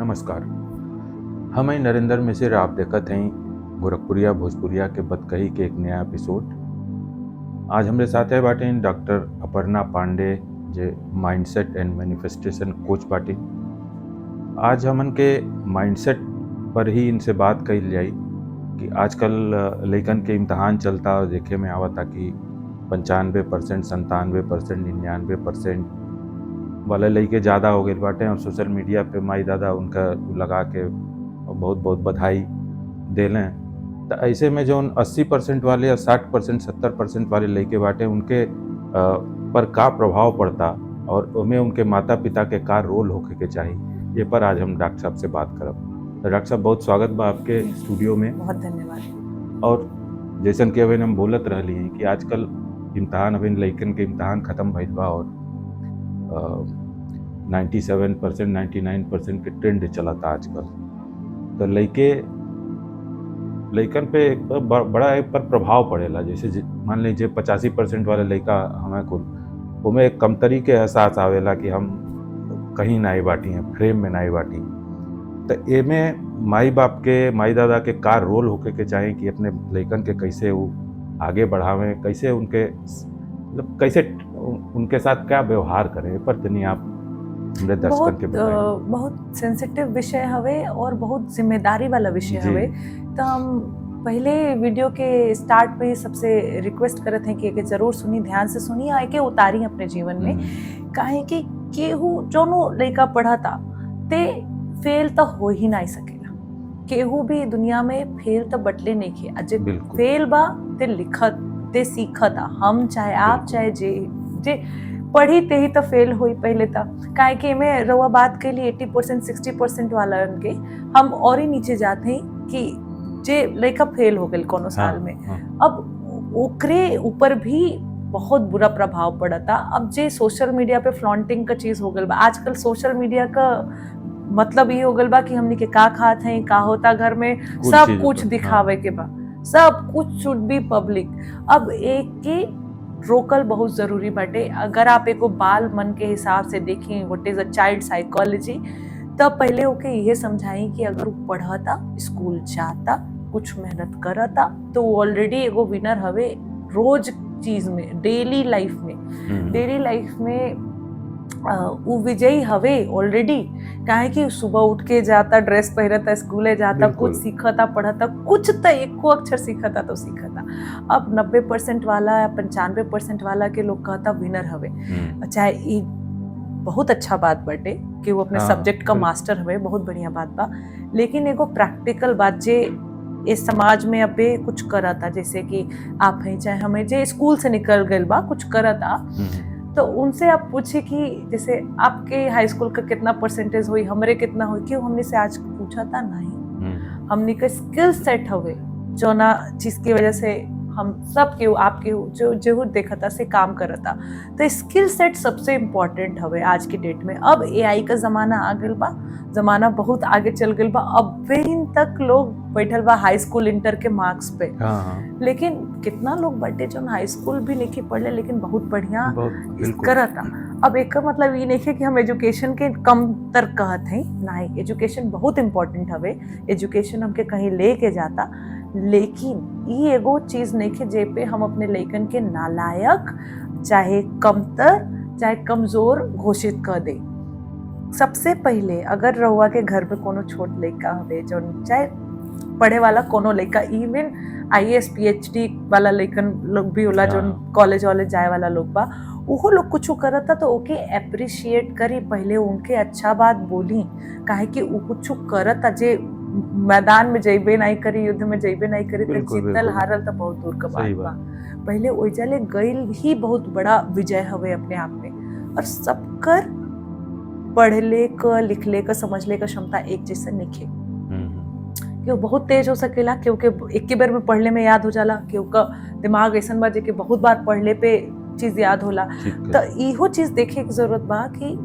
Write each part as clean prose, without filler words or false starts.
नमस्कार। हम नरेंद्र मिश्र आप देखत हई गोरखपुरिया भोजपुरिया के बतकही के एक नया एपिसोड। आज हमरे साथ है बाटे डॉक्टर अपर्णा पांडे जे माइंडसेट एंड मैनिफेस्टेशन कोच बाटे। आज हमन के माइंडसेट पर ही इनसे बात कही जाई कि आजकल लइकन के इम्तहान चलता और देखे में आवता कि 95%, 97%, 99% वाले लइके ज़्यादा हो गए बाटे और सोशल मीडिया पे माई दादा उनका लगा के बहुत बहुत बधाई देलें। तो ऐसे में जो 80% वाले या 60%, 70% वाले लइके बाटे उनके पर का प्रभाव पड़ता और उनमें उनके माता पिता के का रोल होके के चाहिए, ये पर आज हम डॉक्टर साहब से बात करब। तो डॉक्टर साहब बहुत स्वागत बा आपके स्टूडियो में। बहुत धन्यवाद। और जैसन कि अभी हम बोलत रहली हैं कि आजकल इम्तहान अभी लइकन के इम्तहान ख़त्म भइल बा और 97%, 99% के ट्रेंड चलता आजकल। तो लइकन पे एक बड़ा एक पर प्रभाव पड़ेला। जैसे मान लीजिए 85% वाले लइका हमें कुल उमें एक कमतरी के एहसास आवेला कि हम कहीं नाई बाटी हैं, फ्रेम में नाई बाटी। तो एमे माई बाप के, माई दादा के का रोल होके के चाहे कि अपने लइकन के कैसे वो आगे बढ़ावें, कैसे उनके मतलब कैसे उनके साथ क्या व्यवहार करें, पर तनी आप हमरे दर्शकन के बताएं। बहुत सेंसिटिव विषय हवे और बहुत जिम्मेदारी वाला विषय हवे। तो हम पहले वीडियो के स्टार्ट पे सबसे रिक्वेस्ट करत हैं कि एके जरूर सुनी, ध्यान से सुनी, आ एके उतारी अपने जीवन में। काहे कि केहू जोनो लइका पढ़ता ते फेल तो हो ही नहीं सकेला। केहू भी दुनिया में फेल तो बटले नहीं खे। अजे फेल बा ते लिखत ते सीखता, हम चाहे आप चाहे जे पढ़ी ते ही तो फेल हुई पहले था। काहे कि में रउआ बात के लिए 80%, 60% वाला के हम और ही नीचे जाते हैं कि जे लइका फेल हो गए कोनो साल में। अब ओकरे ऊपर भी बहुत बुरा प्रभाव पड़ता। अब जे सोशल मीडिया पे फ्लॉन्टिंग का चीज हो गल बा। आजकल सोशल मीडिया का मतलब ये हो गल बा कि हमनी के का खात हैं, का होता घर में, सब कुछ दिखावे के बा, सब कुछ शुड बी पब्लिक। अब एक के रोकल बहुत जरूरी बाटे। अगर आप एको बाल मन के हिसाब से देखें what is a child psychology, तब पहले ओके ये समझाई कि अगर वो पढ़ता, स्कूल जाता, कुछ मेहनत करता तो वो ऑलरेडी एगो विनर हवे रोज चीज में, डेली लाइफ में वो विजयी हवे ऑलरेडी। काहे कि सुबह उठ के जाता, ड्रेस पहनता, स्कूले जाता, कुछ सीखता, पढ़ता, कुछ तो एको अक्षर सीखता तो सीखता। अब 90% वाला या 95% वाला के लोग कहता विनर हवे। चाहे ये बहुत अच्छा बात बाटे कि वो अपने सब्जेक्ट का मास्टर हवे, बहुत बढ़िया बात बा। लेकिन एगो प्रैक्टिकल बात जे इस समाज में अबे कुछ करता, जैसे कि आप हैं चाहे हमें जे स्कूल से निकल गए बा कुछ करता, तो उनसे आप पूछे कि जैसे आपके हाई स्कूल का कितना परसेंटेज हुई, हमरे कितना हुई, क्यों हमने से आज पूछा था? नहीं। हमने का स्किल सेट हवे जो ना जिसकी वजह से हम सब के आपके जो जो देखा था से काम करता। तो स्किल सेट सबसे इम्पोर्टेंट हवे आज के डेट में। अब AI का जमाना आ गल बा, जमाना बहुत आगे चल गल बा। अब इन तक लोग बैठल बा हाई स्कूल इंटर के मार्क्स पे। लेकिन कितना लोग बटे जो हाई स्कूल भी नहीं पढ़ले लेकिन बहुत बढ़िया करता। अब एक मतलब ये नहीं कि हम एजुकेशन के कम तर कहत हैं, नहीं, एजुकेशन बहुत इम्पोर्टेंट हवे। एजुकेशन हमके कहीं लेके जाता, लेकिन ये एगो चीज नहीं कि जे पे हम अपने लइकन के नालायक, चाहे कमतर, चाहे कमजोर घोषित कर दे। सबसे पहले अगर रउआ के घर पे कोनो छोट लइका हवे जो चाहे पढ़े वाला कोनो लइका, इवन IAS PhD वाला लइकन लोग भी होला जो कॉलेज वाले जाए वाला लोग बा, वो लोग कुछ करता तो ओके अप्रिशिएट करी, पहले उनके अच्छा बात बोली। काहे कि वो कुछ करता, जे मैदान में जइबे नहीं करी, युद्ध में जइबे नहीं करी, तो जीतल हारल तो बहुत दूर का बात बा। पहले ओइजले गइल ही बहुत बड़ा विजय हवे अपने आप में। और सबकर पढ़ले का, लिखले का, समझले का क्षमता एक जैसे नहीं है। क्यों बहुत तेज हो सकेला, क्योंकि एक के बार में पढ़ले में याद हो जाला, क्योंकि दिमाग ऐसा बा जे कि बहुत बार पढ़ले पे चीज याद होला। तो इहो चीज देखे की जरूरत बा कि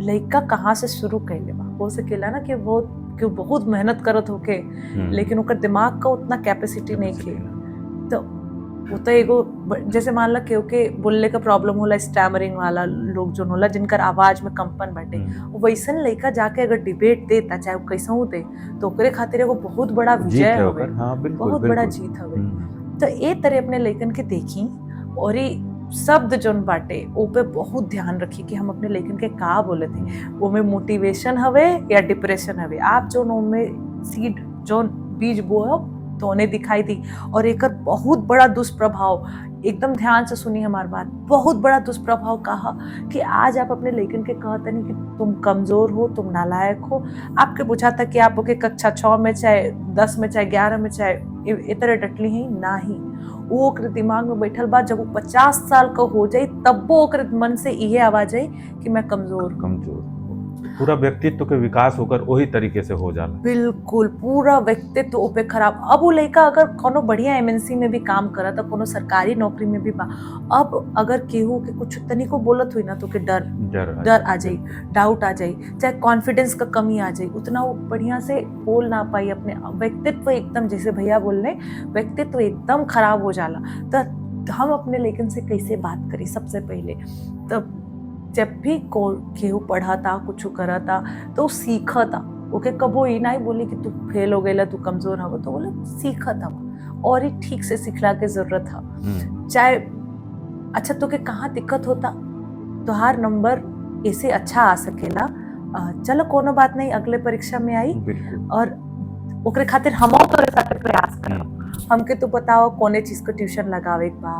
लइका कहाँ से शुरू कैले बा। हो सकेला ना कि बहुत मेहनत करत होके, लेकिन ओकर दिमाग का उतना कैपेसिटी नहीं खे। तो वो तो एगो जैसे मान ला केहू के बोलने का प्रॉब्लम होला, स्टैमरिंग वाला लोग जो होला जिनकर आवाज में कंपन बाटे, वैसन लड़का जाके अगर डिबेट देता चाहे वो कैसहू दे तो ओकरे खातिर एगो बहुत बड़ा जीत विजय है हवे, ओकर, हाँ बिल्कुल बहुत बड़ा बिल्कुल। जीत हवे। तो ए तरह अपने लइकन के देखी और ये शब्द जोन बाटे ओ पे बहुत ध्यान रखी कि हम अपने लइकन के का बोले थे, वो में मोटिवेशन हवे या डिप्रेशन हवे। आप जोन ओमें सीड जोन बीज बोओ तो उन्हें दिखाई दी। और एक बहुत बड़ा दुष्प्रभाव, एकदम ध्यान से सुनी हमारी बात, बहुत बड़ा दुष्प्रभाव कहा कि आज आप अपने लइकन के कहते नहीं कि तुम कमजोर हो, तुम नालायक हो। आपके बुझाता कि आप ओके कक्षा 6 में चाहे 10 में चाहे 11 में चाहे इतने डटली ही ना ही, वो ओकरे दिमाग में बैठल बा। जब वो 50 साल का हो जाए तब वो ओकरे मन से इहे आवाज आई कि मैं कमजोर हूं। कमजोर पूरा व्यक्तित्व के विकास होकर वही तरीके से हो जाला। बिल्कुल पूरा व्यक्तित्व ओपे खराब। अब वो लड़का अगर कोनो बढ़िया एमएनसी में भी काम करता, कोनो सरकारी नौकरी में भी बा, अब अगर केहू के कुछ तनिको बोलत हुई ना तो के डर आ जाई, डाउट आ जाई, चाहे कॉन्फिडेंस का कमी आ जाई, उतना वो बढ़िया से बोल ना पाई। अपने व्यक्तित्व एकदम, जैसे भैया बोल रहे, व्यक्तित्व एकदम खराब हो जाला। तो हम अपने लेकिन से कैसे बात करी सबसे पहले, तब जब भी केहू पढ़ता कुछ करता तो सीखता। ओके कबो ये नहीं बोली कि तू फेल हो गई, तू कमजोर हव, तो बोले सीखता और ही ठीक से सिखला के जरूरत है। चाहे अच्छा तो के कहाँ दिक्कत होता, तोहार नंबर ऐसे अच्छा आ सकेला, चलो कोनो बात नहीं, अगले परीक्षा में आई और ओकरे खातिर हम तोरे साथे प्रयास करब। हमके तो बताओ कोने चीज का ट्यूशन लगावे बा,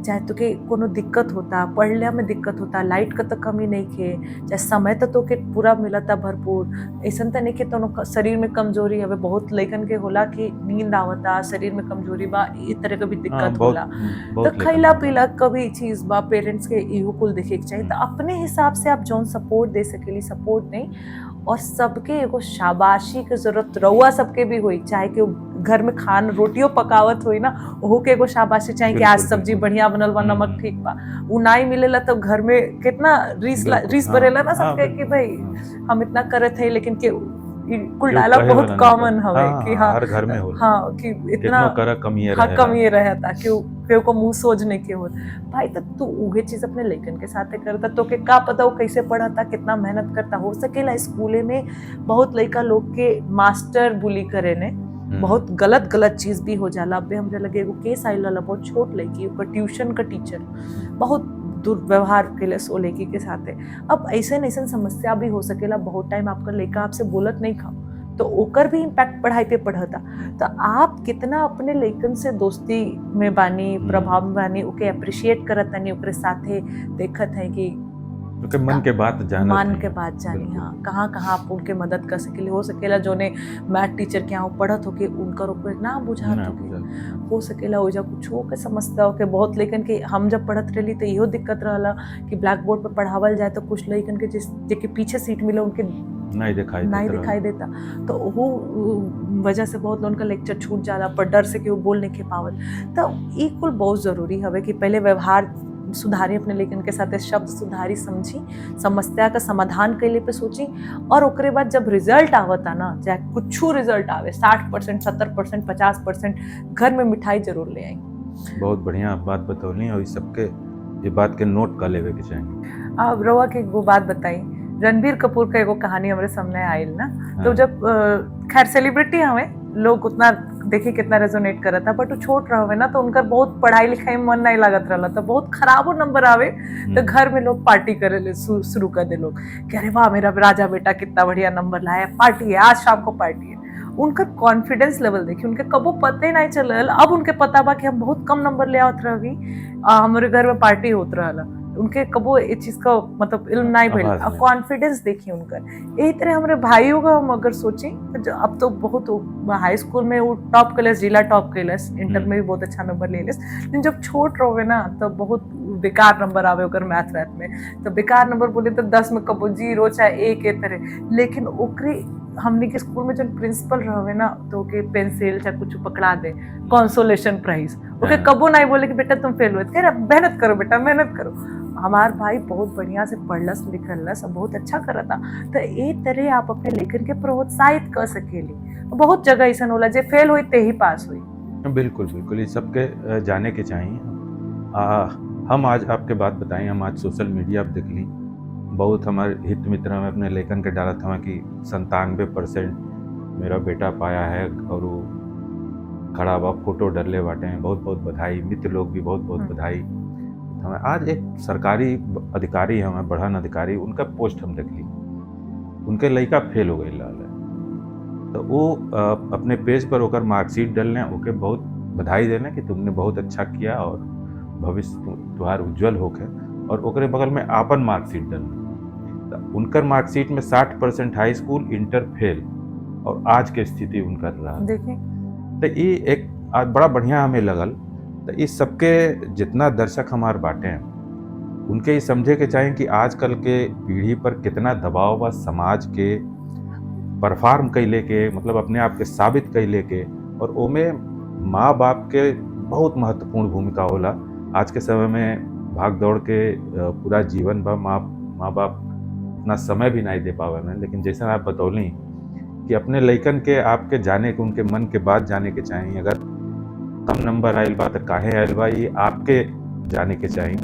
चाहे तो के कोनो दिक्कत होता, पढ़ले में दिक्कत होता, लाइट का तो कमी नहीं खे, चाहे समय तो के पूरा मिलता भरपूर, ऐसा तो नहीं के तो शरीर में कमजोरी हवे। बहुत लइकन के होला कि नींद आवता, शरीर में कमजोरी बा, इस तरह का भी दिक्कत होला। तो खैला पीला कभी चीज बा, पेरेंट्स के इहो कुल देखे के चाहिए। तो अपने हिसाब से आप जौन सपोर्ट दे सकेली सपोर्ट नहीं, और सबके एगो शाबाशी के जरूरत रउआ सबके भी हुई, चाहे कि घर में खान रोटियों पकावत हुई ना, ओहो के एगो शाबाशी चाहिए कि आज सब्जी बढ़िया बनल बा, नमक ठीक बा। उ नहीं मिलेला तो घर में कितना रीस बरेला ना सबके कि भाई हम इतना करत है, लेकिन के कुल डायलॉग बहुत कॉमन हवे कि हाँ हर घर में होला, हाँ कि इतना कमी रहता कि को मुंह सोचने के हो। भाई तो तू उहे चीज अपने लइकन के साथे करता, तो के का पता वो कैसे पढ़ता, कितना मेहनत करता। हो सकेला स्कूले में बहुत लइका लोग के मास्टर बुली करे ने, बहुत गलत चीज भी हो जाला। अब हमरे लगे एगो केस आइल रहा, बहुत छोट लड़की, ओकर ट्यूशन का टीचर बहुत दुर्व्यवहार केले सो लड़की के साथे। अब ऐसे समस्या भी हो सकेला, बहुत टाइम आपका लड़का आपसे बोलत नहीं खा तो ओकर भी इम्पैक्ट पढ़ाई पे पढ़ता। तो आप कितना अपने लइकन से दोस्ती में बानी, प्रभाव में बानी, ओके अप्रिशिएट करत तनी, ओकरे साथे देखत है कि उनके मन के बात जानी हाँ कहाँ आप उनके मदद कर सकेली। हो सकेला जो ने मैथ टीचर के यहाँ पढ़त हो के उनकर ऊपर ना बुझात हो सकेला ओजा कुछ हो के समझता हो के। बहुत लेकिन कि हम जब पढ़त रही तो इहो दिक्कत रहला कि ब्लैक बोर्ड पर पढ़ावल जाए तो कुछ लेकिन के जिसके पीछे सीट मिले उनके नहीं दिखाई देता, तो वो वजह से बहुत लोगों का लेक्चर छूट जाला पर डर से कि वो बोल नहीं के पावत। तो ये कुल बहुत जरूरी है कि पहले व्यवहार सुधारी अपने लेकिन के साथ शब्द सुधारी, समझी, समस्या का समाधान के लिए पे सोची, और ओकरे बाद जब रिजल्ट आवता ना, चाहे कुछ रिजल्ट आवे 60%, 70%, 50%, घर में मिठाई जरूर ले आई। बहुत बढ़िया बात बतौली, और सबके ये बात के नोट कर लेवे के चाहिए। अब रवा के वो बात बताई, रणबीर कपूर का एगो कहानी हमारे सामने आयल ना, तो जब खैर सेलिब्रिटी हमें लोग उतना देखिए कितना रेजोनेट करता था, बट वो छोट रहे ना तो उनका बहुत पढ़ाई लिखाई में मन नहीं लागत रहा, तो बहुत खराबो नंबर आवे तो घर में लोग पार्टी करे शुरू कर दे लोग कि अरे वाह मेरा राजा बेटा कितना बढ़िया नंबर लाया, पार्टी है, आज शाम को पार्टी है। उनका कॉन्फिडेंस लेवल देखिए, उनके कबो पता ही नहीं चलल। अब उनके पता बा कि हम बहुत कम नंबर ले आवत रही, हमारे घर में पार्टी होत रहा, उनके कबो इस चीज का मतलब इल्म नहीं भइल। अब कॉन्फिडेंस देखिए उनका। यही तरह हमारे भाइयों का हम अगर सोचें तो अब तो बहुत हाई स्कूल में वो टॉप क्लास, जिला टॉप क्लास, इंटर में भी बहुत अच्छा नंबर ले लेस, लेकिन जब छोट रहोगे ना तो बहुत बेकार नंबर आवे ओकर मैथ में, तो बेकार नंबर बोले तो 10 में कबो 0 चाहे 1 तरह। लेकिन ओकरे हमने के स्कूल में जो प्रिंसिपल रहे ना तो के पेंसिल चाहे कुछ पकड़ा दे, कंसोलेशन प्राइज, ओके कबो नहीं बोले कि बेटा तुम फेल हुए, कह मेहनत करो बेटा मेहनत करो। हमार भाई बहुत बढ़िया से पढ़लस लिखलस, बहुत अच्छा करता। तो ए तरह आप अपने लेखन के प्रोत्साहित कर सकेली। बहुत जगह ऐसा होला जे फेल हुई ते ही पास हुई, बिल्कुल, बिल्कुल, ये सबके जाने के चाहिए। हम आज आपके बात बताएँ, हम आज सोशल मीडिया पे देख ली, बहुत हमारे हित मित्र हमें अपने लेखन के डालत हवें कि 97% मेरा बेटा पाया है और वो खड़ा बा, फ़ोटो डलले बाटे, बहुत-बहुत बधाई, मित्र लोग भी बहुत-बहुत बधाई। हमें आज एक सरकारी अधिकारी हमें बड़हन अधिकारी, उनका पोस्ट हम देखली, उनके लइका फेल हो गइल रहल है। तो वो अपने पेज पर ओकर मार्कशीट डलने, ओके बहुत बधाई देने कि तुमने बहुत अच्छा किया और भविष्य तुहार उज्जवल होखे, और ओकरे बगल में आपन मार्कशीट डलने। तो उनकर मार्कशीट में 60% हाई स्कूल, इंटर फेल, और आज के स्थिति उनकर रहा। देखिए तो ये एक आज बड़ा बढ़िया हमें लगल। तो इस सबके जितना दर्शक हमार बाटे हैं, उनके ये समझे के चाही कि आजकल के पीढ़ी पर कितना दबाव बा समाज के परफॉर्म कैले के, मतलब अपने आप के साबित कैले के, और ओमे माँ बाप के बहुत महत्वपूर्ण भूमिका होला। आज के समय में भाग दौड़ के पूरा जीवन बा, माँ बाप उतना समय भी नहीं दे पावे में, लेकिन जैसा आप बतौली कि अपने लइकन के आपके जाने के, उनके मन के बात जाने के चाहिए। अगर कम नंबर आइल बा तो काहे आइल बा, ये आपके जाने के चाहिए।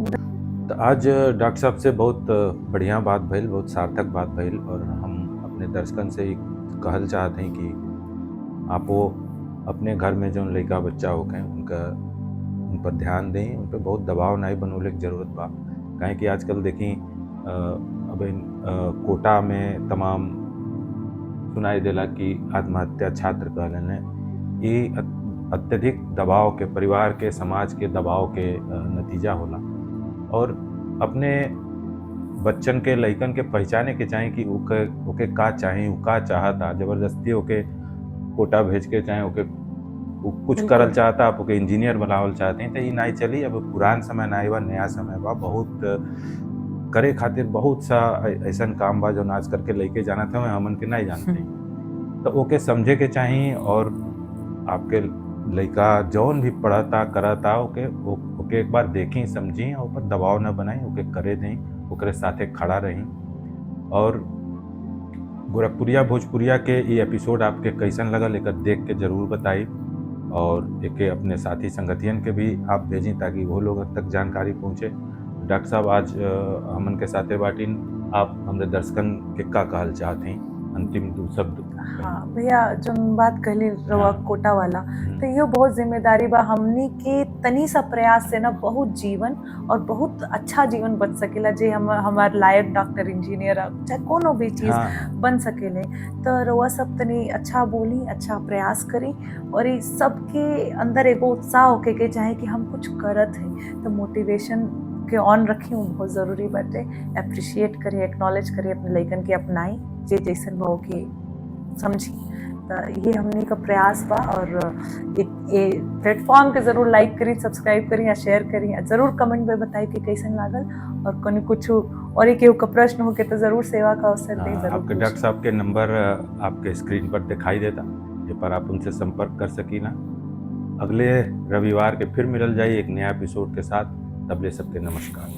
तो आज डॉक्टर साहब से बहुत बढ़िया बात भइल, बहुत सार्थक बात भइल, और हम अपने दर्शकन से ही कहल चाहते हैं कि आपो अपने घर में जो लइका बच्चा होके उन पर ध्यान दें, उन पर बहुत दबाव नहीं बनोले की ज़रूरत बा। काहे कि आजकल देखी अब कोटा में तमाम सुनाई देला कि आत्महत्या छात्र कहलें, ये अत्यधिक दबाव के, परिवार के, समाज के दबाव के नतीजा होला। और अपने बच्चन के, लइकन के पहचाने के चाही कि ओके का चाही, उ का चाहता। जबरदस्ती ओके कोटा भेज के चाहे ओके कुछ करल चाहता, आप ओके इंजीनियर बनावल चाहते हैं, तो ये नहीं चली। अब पुरान समय नहीं बा, नया समय बा। बहुत करे खातिर बहुत सा ऐसा काम बा जो आज करके लेके जाना था, हमन के नहीं जानते। तो ओके समझे के चाहिए, और आपके लइका जौन भी पढ़ता करता ओके एक बार देखी समझी, और ऊपर दबाव न बनाई, ओके करे दें, ओकरे साथे खड़ा रही। और गोरखपुरिया भोजपुरिया के ये एपिसोड आपके कैसन लगल, एक देख के जरूर बताई, और एके अपने साथी संगतियन के भी आप भेजें ताकि वो लोग तक जानकारी पहुँचे। डॉक्टर साहब आज हमन के साथे बाटिन, आप हमरे दर्शकन के का कहल चाहते हैं, अंतिम 2 शब्द? हाँ भैया, जो बात कहली रवा कोटा वाला, तो ये बहुत जिम्मेदारी बा हमनी के। तनी सा प्रयास से ना बहुत जीवन और बहुत अच्छा जीवन बच सकेला, जे हम हमार लायक डॉक्टर, इंजीनियर, चाहे कोनो भी चीज़ बन सकेले। तो रवा सब तनी अच्छा बोली, अच्छा प्रयास करी, और ये सबके अंदर एगो उत्साह होके के चाहे कि हम कुछ करत हैं, तो मोटिवेशन के ऑन रखी बहुत ज़रूरी बाटे। अप्रिशिएट करी, एक्नॉलेज करी, अपने लइकन के अपनाई, जे जैसन भाव के समझी। तो ये हमने का प्रयास बा, और ये प्लेटफॉर्म के जरूर लाइक करी, सब्सक्राइब करी, या शेयर करी, या जरूर कमेंट में बताई कि कैसन लागल, और कोई कुछ और एक प्रश्न हो के तो जरूर सेवा का अवसर दें। आपके डॉक्टर साहब के नंबर आपके स्क्रीन पर दिखाई देता, ये पर आप उनसे संपर्क कर सकीला। अगले रविवार के फिर मिलल जाए एक नया एपिसोड के साथ। तबले सबके नमस्कार।